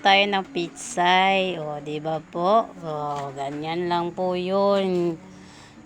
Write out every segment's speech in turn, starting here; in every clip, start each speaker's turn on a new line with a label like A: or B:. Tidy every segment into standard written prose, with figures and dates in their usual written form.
A: tayo ng pitsay. O, di ba po? O, ganyan lang po yun.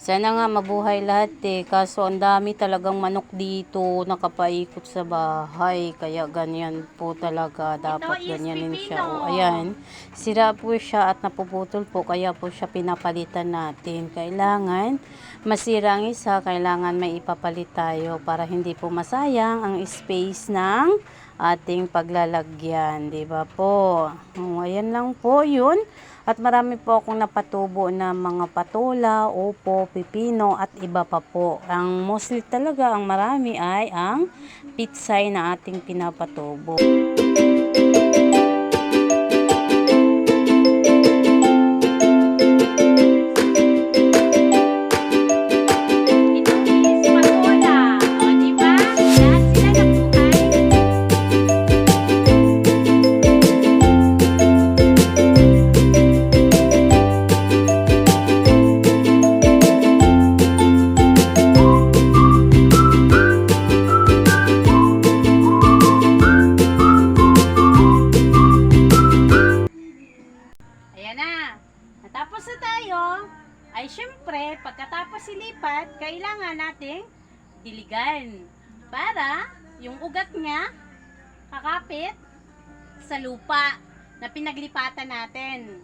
A: Sana nga mabuhay lahat eh. Kaso ang dami talagang manok dito nakapaikot sa bahay. Kaya ganyan po talaga. Dapat ganyanin siya. O, ayan. Sira po siya at napuputol po. Kaya po siya pinapalitan natin. Kailangan masira ang isa. Kailangan may ipapalit tayo para hindi po masayang ang space ng ating paglalagyan. Diba po? O, ayan lang po yun. At marami po akong napatubo na mga patola, upo, pipino at iba pa po. Ang mostly talaga, ang marami ay ang pitsay na ating pinapatubo. Natapos na tayo, ay syempre, pagkatapos ilipat, kailangan nating diligan para yung ugat niya kakapit sa lupa na pinaglipatan natin.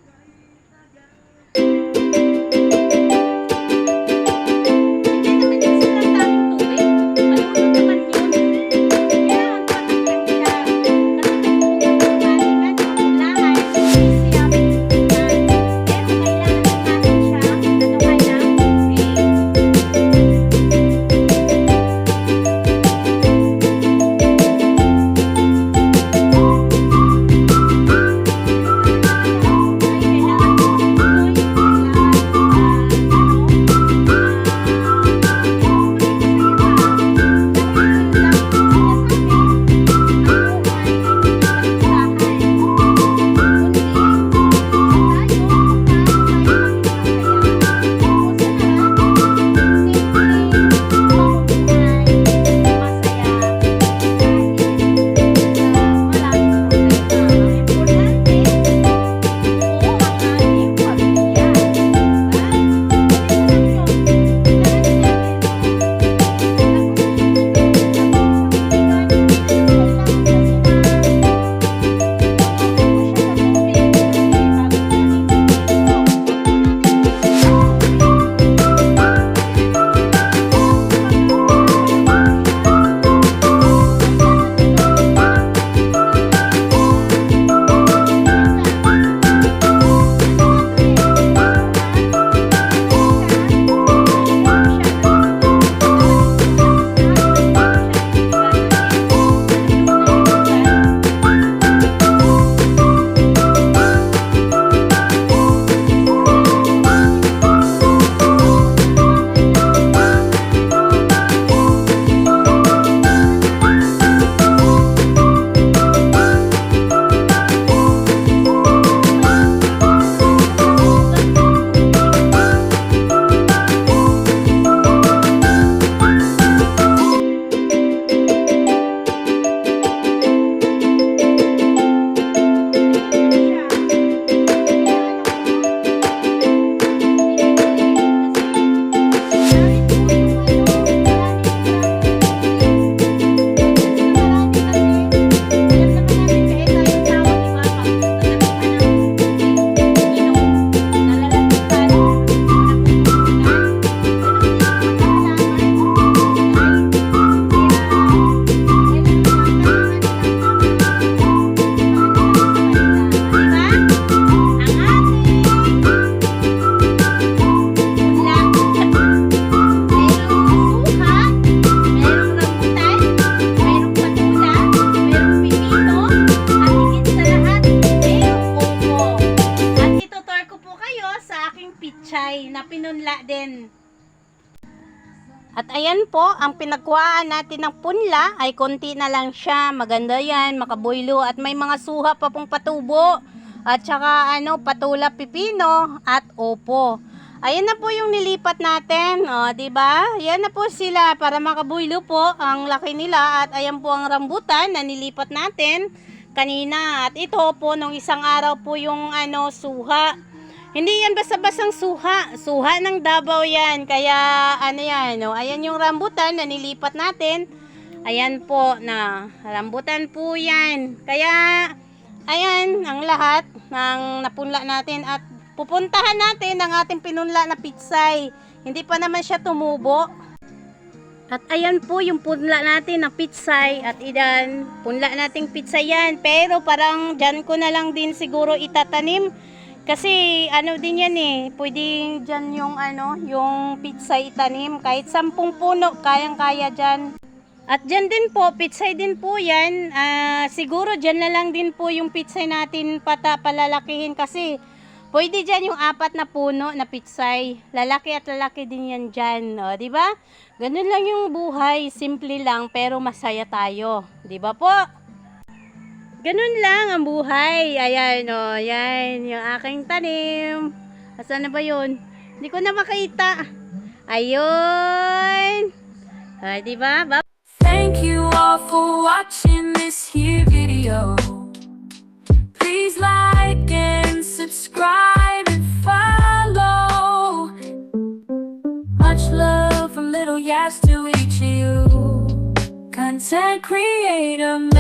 A: Na pinunla din. At ayan po, ang pinagkuhaan natin ng punla ay konti na lang siya. Maganda yan, makaboylo at may mga suha pa pong patubo. At saka patula pipino at opo. Ayan na po yung nilipat natin. O, diba? Ayan na po sila para makaboylo po ang laki nila. At ayan po ang rambutan na nilipat natin. kanina. At ito po, nung isang araw po yung suha. Hindi yan basta-bastang suha. Suha ng Davao yan. Kaya yan, no? Ayan yung rambutan na nilipat natin. Ayan po, na rambutan po yan. Kaya, ayan, ang lahat ng napunla natin. At pupuntahan natin ang ating pinunla na pitsay. Hindi pa naman siya tumubo. At ayan po yung punla natin na pitsay. At iyan, punla nating pitsay yan. Pero parang dyan ko na lang din siguro itatanim. Kasi din yan pwedeng dyan yung yung pitsay itanim. Kahit 10 puno, kayang-kaya dyan. At dyan din po, pitsay din po yan. Siguro dyan na lang din po yung pitsay natin palalakihin. Kasi pwede dyan yung 4 na puno na pitsay. Lalaki at lalaki din yan dyan. O, diba? Ganun lang yung buhay. Simple lang pero masaya tayo. Diba po? Ganun lang ang buhay. Ayan o. Yan yung aking tanim. Asan na ba yun? Hindi ko na makita. Ayun. Diba?
B: Thank you all for watching this here video. Please like and subscribe and follow. Much love from Little Yas to each of you. Content creator.